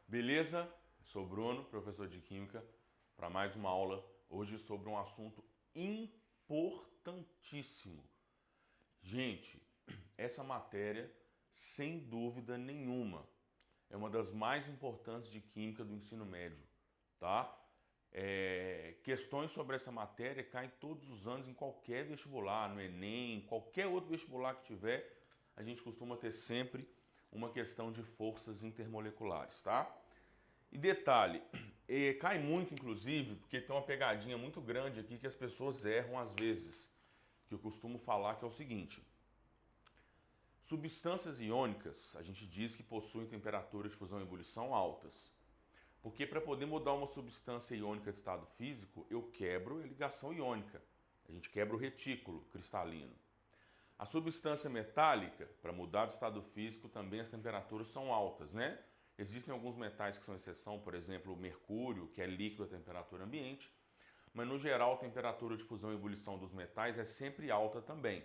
Beleza? Sou Bruno, professor de Química, para mais uma aula hoje sobre um assunto importantíssimo. Gente, essa matéria, sem dúvida nenhuma, é uma das mais importantes de Química do ensino médio, tá? Questões sobre essa matéria caem todos os anos em qualquer vestibular, no Enem, qualquer outro vestibular que tiver, a gente costuma ter sempre uma questão de forças intermoleculares, tá? E detalhe, cai muito inclusive, porque tem uma pegadinha muito grande aqui que as pessoas erram às vezes, que eu costumo falar que é o seguinte: substâncias iônicas, a gente diz que possuem temperatura de fusão e ebulição altas. Porque para poder mudar uma substância iônica de estado físico, eu quebro a ligação iônica. A gente quebra o retículo cristalino. A substância metálica, para mudar de estado físico, também as temperaturas são altas, né? Existem alguns metais que são exceção, por exemplo, o mercúrio, que é líquido a temperatura ambiente, mas no geral a temperatura de fusão e ebulição dos metais é sempre alta também.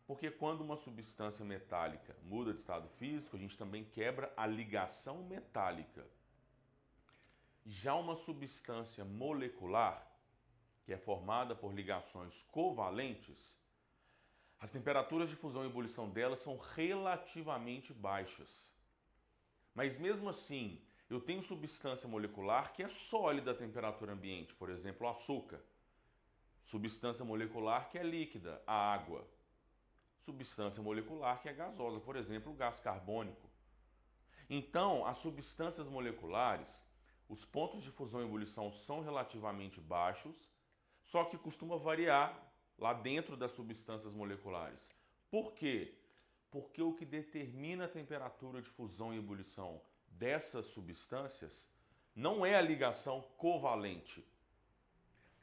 Porque quando uma substância metálica muda de estado físico, a gente também quebra a ligação metálica. Já uma substância molecular, que é formada por ligações covalentes, as temperaturas de fusão e ebulição delas são relativamente baixas. Mas mesmo assim, eu tenho substância molecular que é sólida a temperatura ambiente, por exemplo, o açúcar. Substância molecular que é líquida, a água. Substância molecular que é gasosa, por exemplo, o gás carbônico. Então, as substâncias moleculares, os pontos de fusão e ebulição são relativamente baixos, só que costuma variar lá dentro das substâncias moleculares. Por quê? Porque o que determina a temperatura de fusão e ebulição dessas substâncias não é a ligação covalente,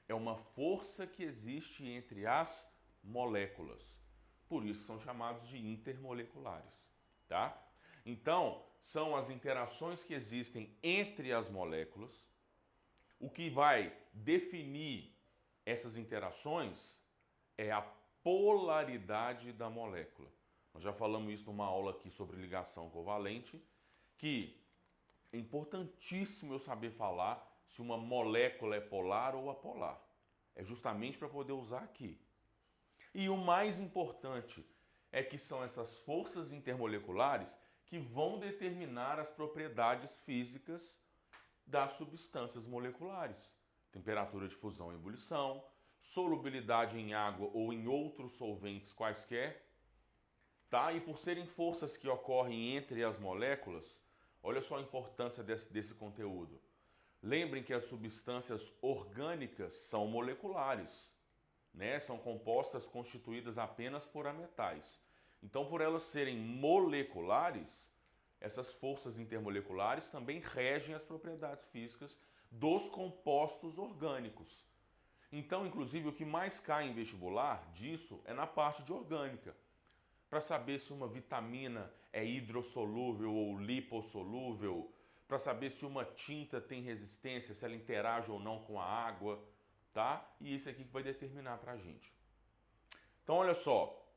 é uma força que existe entre as moléculas. Por isso são chamados de intermoleculares, tá? Então, são as interações que existem entre as moléculas. O que vai definir essas interações é a polaridade da molécula. Nós já falamos isso numa aula aqui sobre ligação covalente, que é importantíssimo eu saber falar se uma molécula é polar ou apolar. É justamente para poder usar aqui. E o mais importante é que são essas forças intermoleculares que vão determinar as propriedades físicas das substâncias moleculares. Temperatura de fusão e ebulição, solubilidade em água ou em outros solventes quaisquer, tá? E por serem forças que ocorrem entre as moléculas, olha só a importância desse conteúdo. Lembrem que as substâncias orgânicas são moleculares, né? São compostas constituídas apenas por ametais. Então, por elas serem moleculares, essas forças intermoleculares também regem as propriedades físicas dos compostos orgânicos. Então, inclusive, o que mais cai em vestibular disso é na parte de orgânica, para saber se uma vitamina é hidrossolúvel ou lipossolúvel, para saber se uma tinta tem resistência, se ela interage ou não com a água, tá? E isso aqui que vai determinar para a gente. Então, olha só,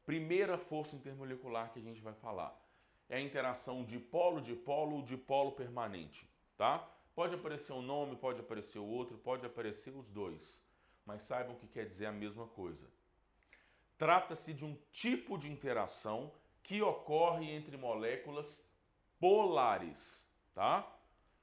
primeira força intermolecular que a gente vai falar é a interação dipolo-dipolo ou dipolo permanente, tá? Pode aparecer um nome, pode aparecer o outro, pode aparecer os dois, mas saibam que quer dizer a mesma coisa. Trata-se de um tipo de interação que ocorre entre moléculas polares, tá?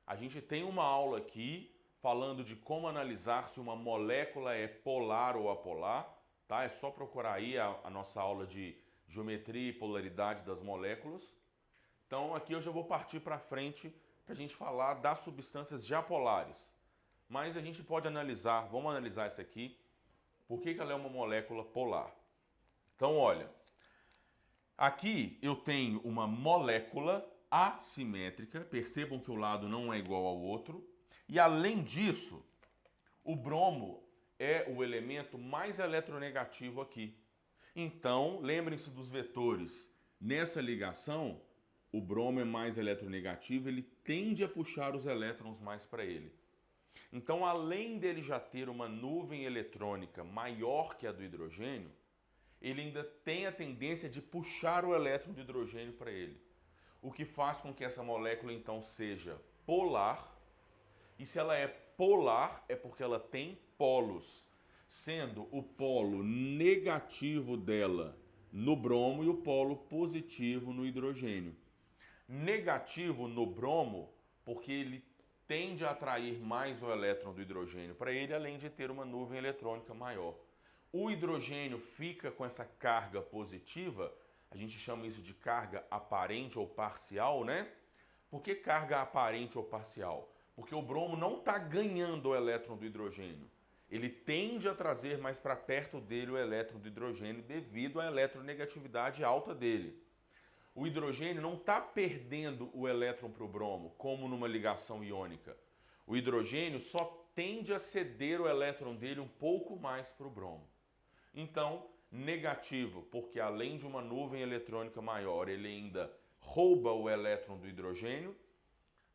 A gente tem uma aula aqui falando de como analisar se uma molécula é polar ou apolar, tá? É só procurar aí a nossa aula de geometria e polaridade das moléculas. Então aqui eu já vou partir para frente para a gente falar das substâncias já polares. Mas a gente pode analisar, vamos analisar essa aqui, por que ela é uma molécula polar. Então olha, aqui eu tenho uma molécula assimétrica, percebam que o lado não é igual ao outro, e além disso, o bromo é o elemento mais eletronegativo aqui. Então, lembrem-se dos vetores. Nessa ligação, o bromo é mais eletronegativo, ele tende a puxar os elétrons mais para ele. Então, além dele já ter uma nuvem eletrônica maior que a do hidrogênio, ele ainda tem a tendência de puxar o elétron do hidrogênio para ele. o que faz com que essa molécula então seja polar. E se ela é polar, é porque ela tem polos, sendo o polo negativo dela no bromo e o polo positivo no hidrogênio. Negativo no bromo, porque ele tende a atrair mais o elétron do hidrogênio para ele, além de ter uma nuvem eletrônica maior. O hidrogênio fica com essa carga positiva, a gente chama isso de carga aparente ou parcial, né? Por que carga aparente ou parcial? Porque o bromo não está ganhando o elétron do hidrogênio. Ele tende a trazer mais para perto dele o elétron do hidrogênio devido à eletronegatividade alta dele. O hidrogênio não está perdendo o elétron para o bromo, como numa ligação iônica. O hidrogênio só tende a ceder o elétron dele um pouco mais para o bromo. Então, negativo, porque além de uma nuvem eletrônica maior, ele ainda rouba o elétron do hidrogênio.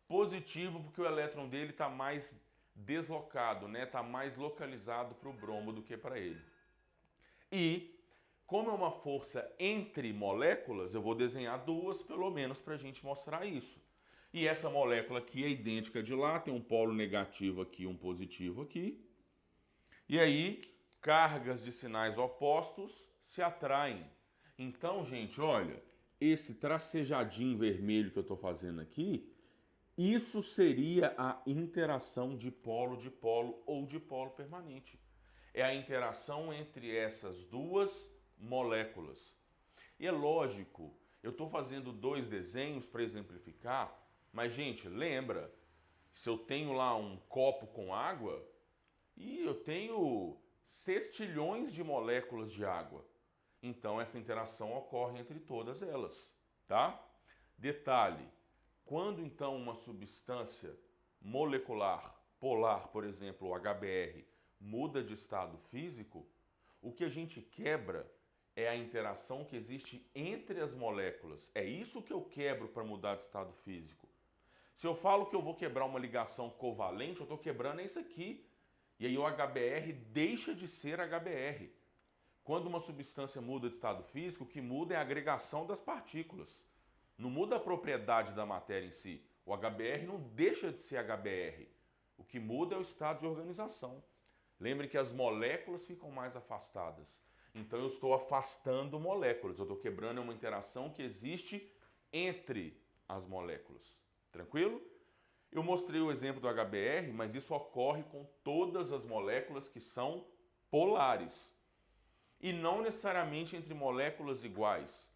Positivo, porque o elétron dele está mais deslocado, né? Está mais localizado para o bromo do que para ele. E, como é uma força entre moléculas, eu vou desenhar duas, pelo menos, para a gente mostrar isso. E essa molécula aqui é idêntica de lá, tem um polo negativo aqui e um positivo aqui. E aí, cargas de sinais opostos se atraem. Então, gente, olha, esse tracejadinho vermelho que eu estou fazendo aqui, isso seria a interação de polo ou de polo permanente. É a interação entre essas duas moléculas. E é lógico, eu estou fazendo dois desenhos para exemplificar, mas, gente, lembra, se eu tenho lá um copo com água e eu tenho sextilhões de moléculas de água, então essa interação ocorre entre todas elas, tá? Detalhe, quando então uma substância molecular polar, por exemplo, o HBr, muda de estado físico, o que a gente quebra é a interação que existe entre as moléculas. É isso que eu quebro para mudar de estado físico. Se eu falo que eu vou quebrar uma ligação covalente, eu estou quebrando isso aqui. E aí o HBr deixa de ser HBr. Quando uma substância muda de estado físico, o que muda é a agregação das partículas. Não muda a propriedade da matéria em si. O HBr não deixa de ser HBr. O que muda é o estado de organização. Lembre que as moléculas ficam mais afastadas. Então eu estou afastando moléculas. Eu estou quebrando uma interação que existe entre as moléculas. Tranquilo? Eu mostrei o exemplo do HBr, mas isso ocorre com todas as moléculas que são polares. E não necessariamente entre moléculas iguais.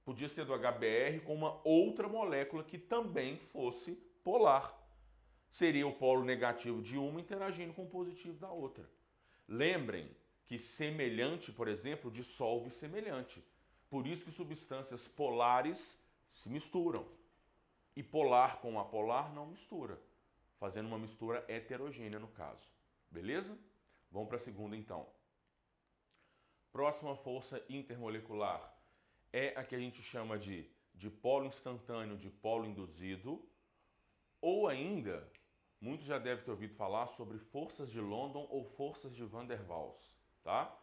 Podia ser do HBr com uma outra molécula que também fosse polar. Seria o polo negativo de uma interagindo com o positivo da outra. Lembrem que semelhante, por exemplo, dissolve semelhante. Por isso que substâncias polares se misturam. E polar com apolar não mistura, fazendo uma mistura heterogênea no caso. Beleza? Vamos para a segunda então. Próxima força intermolecular é a que a gente chama de dipolo instantâneo, dipolo induzido, ou ainda, muitos já devem ter ouvido falar sobre forças de London ou forças de Van der Waals, tá?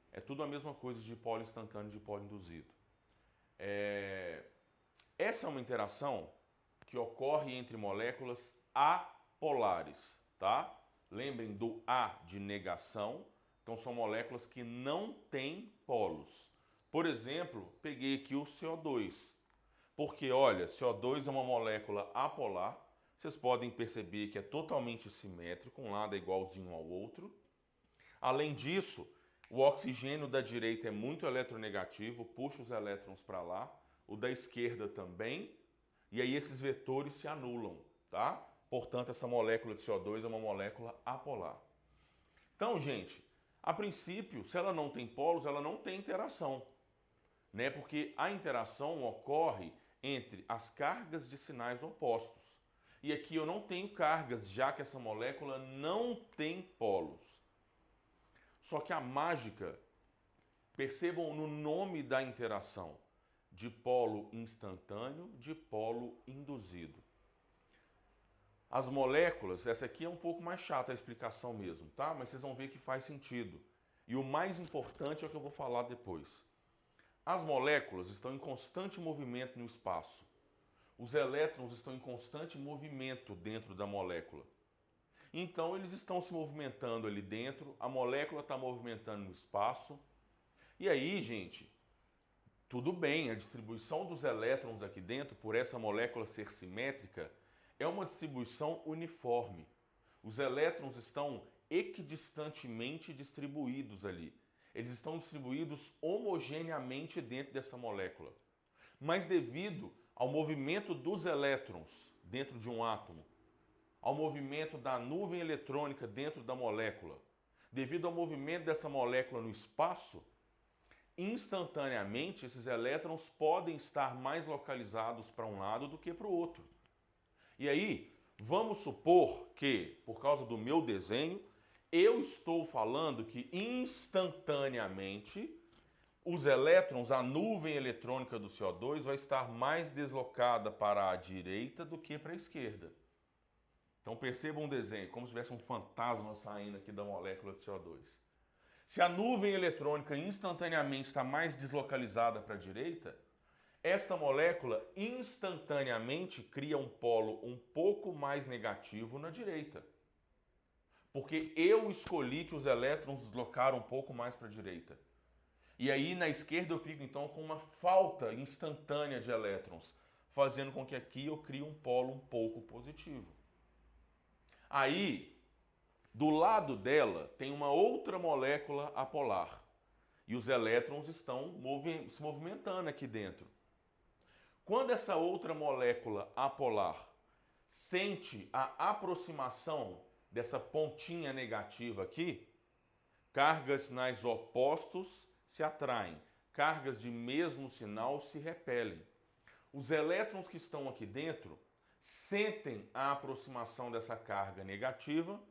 É tudo a mesma coisa de dipolo instantâneo e dipolo induzido. Essa é uma interação que ocorre entre moléculas apolares, tá? Lembrem do A de negação, então são moléculas que não têm polos. Por exemplo, peguei aqui o CO2, porque olha, CO2 é uma molécula apolar, vocês podem perceber que é totalmente simétrico, um lado é igualzinho ao outro. Além disso, o oxigênio da direita é muito eletronegativo, puxa os elétrons para lá, o da esquerda também, e aí esses vetores se anulam, tá? Portanto, essa molécula de CO2 é uma molécula apolar. Então, gente, a princípio, se ela não tem polos, ela não tem interação, né? Porque a interação ocorre entre as cargas de sinais opostos. E aqui eu não tenho cargas, já que essa molécula não tem polos. Só que a mágica, percebam no nome da interação, dipolo instantâneo, dipolo induzido. As moléculas, essa aqui é um pouco mais chata a explicação mesmo, tá? Mas vocês vão ver que faz sentido. E o mais importante é o que eu vou falar depois. As moléculas estão em constante movimento no espaço. os elétrons estão em constante movimento dentro da molécula. Então eles estão se movimentando ali dentro, a molécula está movimentando no espaço. E aí, gente, tudo bem, a distribuição dos elétrons aqui dentro, por essa molécula ser simétrica, é uma distribuição uniforme. Os elétrons estão equidistantemente distribuídos ali. Eles estão distribuídos homogeneamente dentro dessa molécula. Mas devido ao movimento dos elétrons dentro de um átomo, ao movimento da nuvem eletrônica dentro da molécula, devido ao movimento dessa molécula no espaço, instantaneamente esses elétrons podem estar mais localizados para um lado do que para o outro. E aí, vamos supor que, por causa do meu desenho, eu estou falando que instantaneamente os elétrons, a nuvem eletrônica do CO2 vai estar mais deslocada para a direita do que para a esquerda. Então percebam um desenho, como se tivesse um fantasma saindo aqui da molécula de CO2. Se a nuvem eletrônica instantaneamente está mais deslocalizada para a direita, esta molécula instantaneamente cria um polo um pouco mais negativo na direita. Porque eu escolhi que os elétrons deslocaram um pouco mais para a direita. E aí na esquerda eu fico então com uma falta instantânea de elétrons, fazendo com que aqui eu crie um polo um pouco positivo. Aí, do lado dela, tem uma outra molécula apolar. E os elétrons estão se movimentando aqui dentro. Quando essa outra molécula apolar sente a aproximação dessa pontinha negativa aqui, cargas sinais opostos se atraem, cargas de mesmo sinal se repelem. Os elétrons que estão aqui dentro sentem a aproximação dessa carga negativa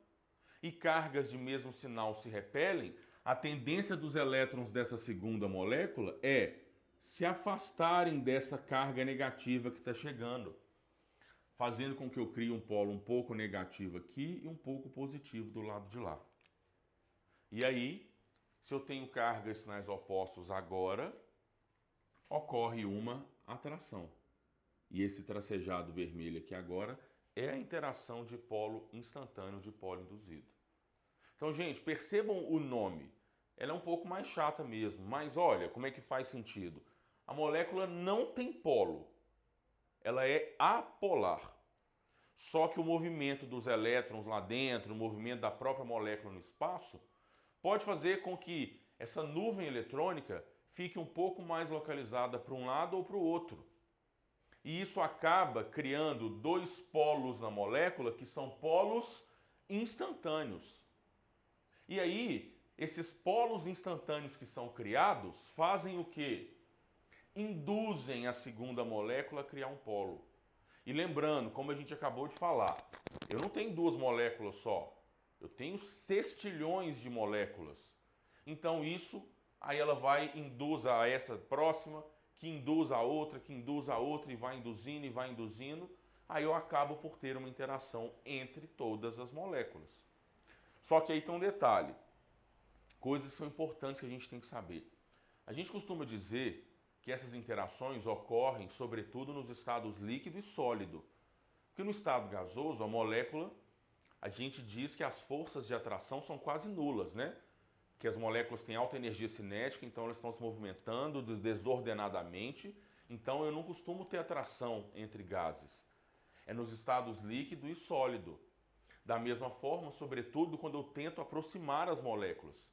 e cargas de mesmo sinal se repelem. A tendência dos elétrons dessa segunda molécula é se afastarem dessa carga negativa que está chegando, fazendo com que eu crie um polo um pouco negativo aqui e um pouco positivo do lado de lá. E aí, se eu tenho cargas e sinais opostos agora, ocorre uma atração. E esse tracejado vermelho aqui agora é a interação de polo instantâneo de polo induzido. Então, gente, percebam o nome. Ela é um pouco mais chata mesmo, mas olha como é que faz sentido. A molécula não tem polo. Ela é apolar. Só que o movimento dos elétrons lá dentro, o movimento da própria molécula no espaço, pode fazer com que essa nuvem eletrônica fique um pouco mais localizada para um lado ou para o outro. E isso acaba criando dois polos na molécula que são polos instantâneos. E aí, esses polos instantâneos que são criados fazem o quê? Induzem a segunda molécula a criar um polo. E lembrando, como a gente acabou de falar, eu não tenho duas moléculas só, eu tenho sextilhões de moléculas. Então isso, aí ela vai induz a essa próxima, que induz a outra, que induz a outra, e vai induzindo e vai induzindo. Aí eu acabo por ter uma interação entre todas as moléculas. Só que aí tem um detalhe, coisas que são importantes que a gente tem que saber. A gente costuma dizer que essas interações ocorrem sobretudo nos estados líquido e sólido. Porque no estado gasoso, a molécula, a gente diz que as forças de atração são quase nulas, né? Que as moléculas têm alta energia cinética, então elas estão se movimentando desordenadamente. Então eu não costumo ter atração entre gases. É nos estados líquido e sólido. Da mesma forma, sobretudo, quando eu tento aproximar as moléculas.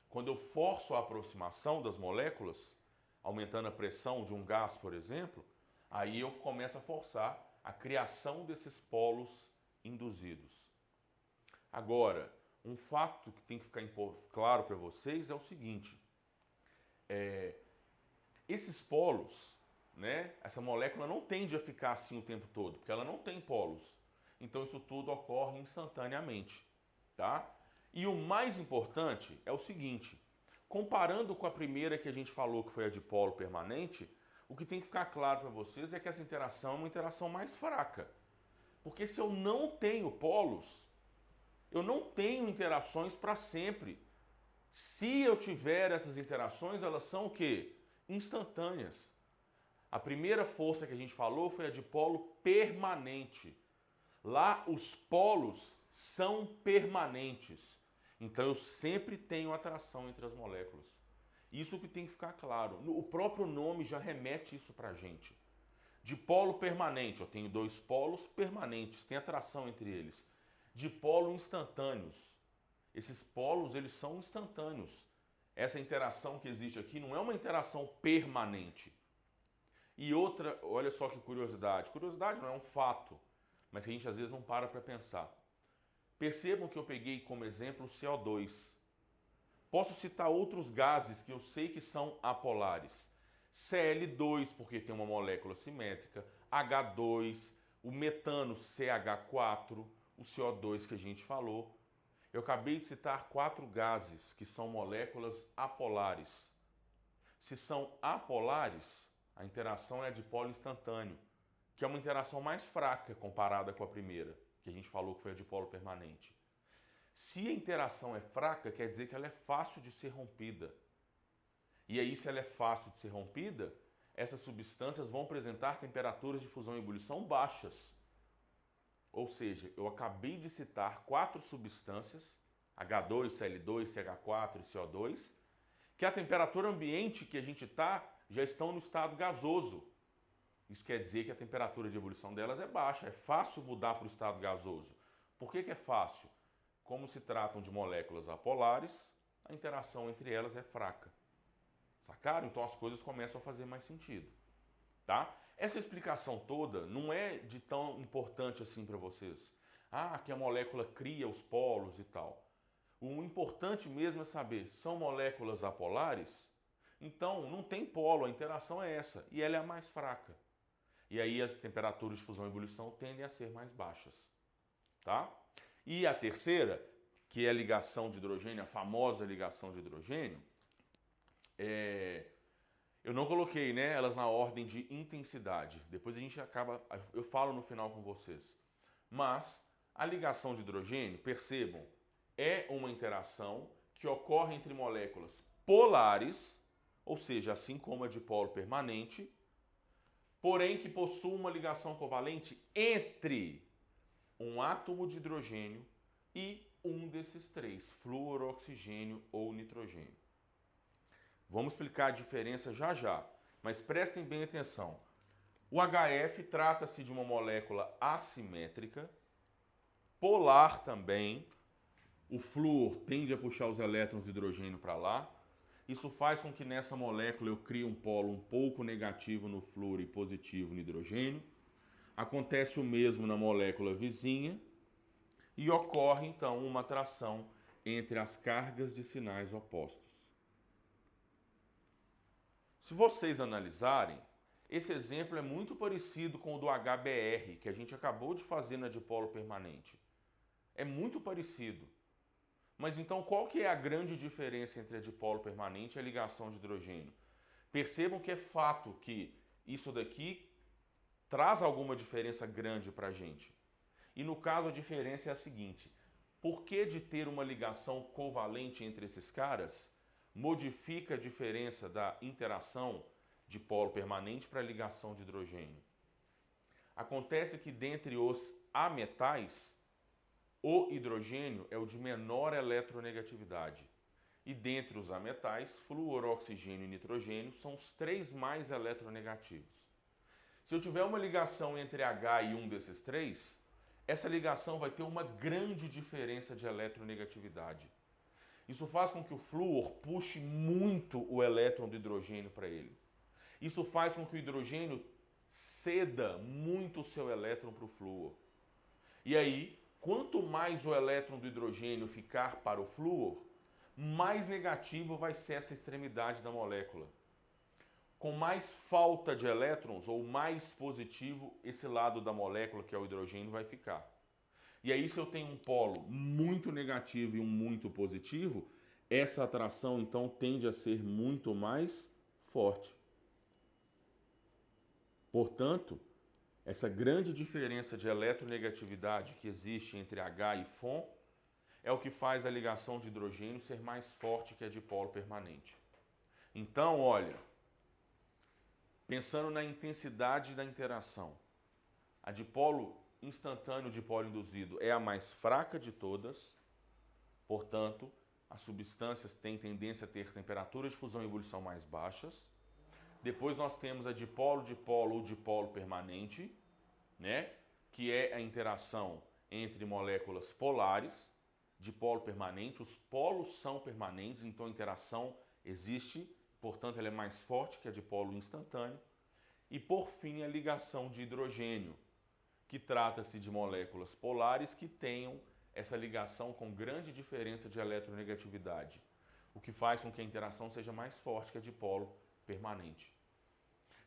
Quando eu forço a aproximação das moléculas, aumentando a pressão de um gás, por exemplo, aí eu começo a forçar a criação desses polos induzidos. Agora, um fato que tem que ficar claro para vocês é o seguinte, esses polos, né, essa molécula não tende a ficar assim o tempo todo, porque ela não tem polos. Então isso tudo ocorre instantaneamente, tá? E o mais importante é o seguinte, comparando com a primeira que a gente falou, que foi a dipolo permanente, o que tem que ficar claro para vocês é que essa interação é uma interação mais fraca. Porque se eu não tenho polos, eu não tenho interações para sempre. Se eu tiver essas interações, elas são o quê? Instantâneas. A primeira força que a gente falou foi a dipolo permanente. Lá os polos são permanentes. Então eu sempre tenho atração entre as moléculas. Isso que tem que ficar claro. O próprio nome já remete isso pra gente. Dipolo permanente, eu tenho dois polos permanentes, tem atração entre eles. Dipolo instantâneos. Esses polos, eles são instantâneos. Essa interação que existe aqui não é uma interação permanente. E outra, olha só que curiosidade. Curiosidade não é um fato, mas que a gente às vezes não para pensar. Percebam que eu peguei como exemplo o CO2. Posso citar outros gases que eu sei que são apolares. Cl2, porque tem uma molécula simétrica, H2, o metano CH4, o CO2 que a gente falou. Eu acabei de citar 4 gases que são moléculas apolares. Se são apolares, a interação é a dipolo instantâneo, que é uma interação mais fraca comparada com a primeira, que a gente falou que foi a dipolo permanente. Se a interação é fraca, quer dizer que ela é fácil de ser rompida. E aí, se ela é fácil de ser rompida, essas substâncias vão apresentar temperaturas de fusão e ebulição baixas. Ou seja, eu acabei de citar 4 substâncias, H2, Cl2, CH4 e CO2, que a temperatura ambiente que a gente está já estão no estado gasoso. Isso quer dizer que a temperatura de ebulição delas é baixa, é fácil mudar para o estado gasoso. Por que é fácil? Como se tratam de moléculas apolares, a interação entre elas é fraca. Sacaram? Então as coisas começam a fazer mais sentido. Tá? Essa explicação toda não é de tão importante assim para vocês. Ah, que a molécula cria os polos e tal. O importante mesmo é saber, são moléculas apolares? Então não tem polo, a interação é essa, e ela é a mais fraca. E aí as temperaturas de fusão e ebulição tendem a ser mais baixas. Tá? E a terceira, que é a ligação de hidrogênio, a famosa ligação de hidrogênio, eu não coloquei, né, elas na ordem de intensidade. Depois a gente acaba, eu falo no final com vocês. Mas a ligação de hidrogênio, percebam, é uma interação que ocorre entre moléculas polares, ou seja, assim como a dipolo permanente, porém que possui uma ligação covalente entre um átomo de hidrogênio e um desses três, flúor, oxigênio ou nitrogênio. Vamos explicar a diferença já já, mas prestem bem atenção. O HF trata-se de uma molécula assimétrica, polar também. O flúor tende a puxar os elétrons de hidrogênio para lá. Isso faz com que nessa molécula eu crie um polo um pouco negativo no flúor e positivo no hidrogênio. Acontece o mesmo na molécula vizinha e ocorre então uma atração entre as cargas de sinais opostos. Se vocês analisarem, esse exemplo é muito parecido com o do HBr, que a gente acabou de fazer na dipolo permanente. É muito parecido. Mas então qual que é a grande diferença entre a dipolo permanente e a ligação de hidrogênio? Percebam que é fato que isso daqui traz alguma diferença grande para a gente. E no caso a diferença é a seguinte: por que de ter uma ligação covalente entre esses caras modifica a diferença da interação de polo permanente para a ligação de hidrogênio? Acontece que dentre os ametais, o hidrogênio é o de menor eletronegatividade. E dentre os ametais, flúor, oxigênio e nitrogênio são os 3 mais eletronegativos. Se eu tiver uma ligação entre H e um desses 3, essa ligação vai ter uma grande diferença de eletronegatividade. Isso faz com que o flúor puxe muito o elétron do hidrogênio para ele. Isso faz com que o hidrogênio ceda muito o seu elétron para o flúor. E aí, quanto mais o elétron do hidrogênio ficar para o flúor, mais negativo vai ser essa extremidade da molécula. Com mais falta de elétrons ou mais positivo, esse lado da molécula, que é o hidrogênio, vai ficar. E aí, se eu tenho um polo muito negativo e um muito positivo, essa atração, então, tende a ser muito mais forte. Portanto, essa grande diferença de eletronegatividade que existe entre H e FON é o que faz a ligação de hidrogênio ser mais forte que a dipolo permanente. Então, olha, Pensando na intensidade da interação, a dipolo instantâneo dipolo induzido é a mais fraca de todas, portanto, as substâncias têm tendência a ter temperaturas de fusão e ebulição mais baixas. Depois nós temos a dipolo-dipolo ou dipolo permanente, né? Que é a interação entre moléculas polares, dipolo permanente, os polos são permanentes, então a interação existe, portanto ela é mais forte que a dipolo instantâneo. E por fim a ligação de hidrogênio, que trata-se de moléculas polares que tenham essa ligação com grande diferença de eletronegatividade, o que faz com que a interação seja mais forte que a dipolo permanente.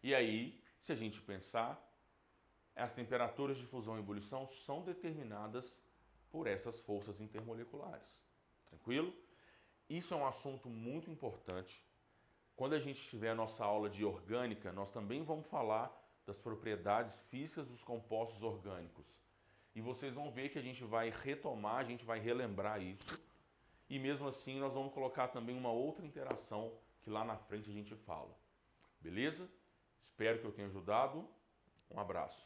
E aí, se a gente pensar, as temperaturas de fusão e ebulição são determinadas por essas forças intermoleculares. Tranquilo? Isso é um assunto muito importante. Quando a gente tiver a nossa aula de orgânica, nós também vamos falar das propriedades físicas dos compostos orgânicos. E vocês vão ver que a gente vai retomar, a gente vai relembrar isso. E mesmo assim nós vamos colocar também uma outra interação que lá na frente a gente fala. Beleza? Espero que eu tenha ajudado. Um abraço.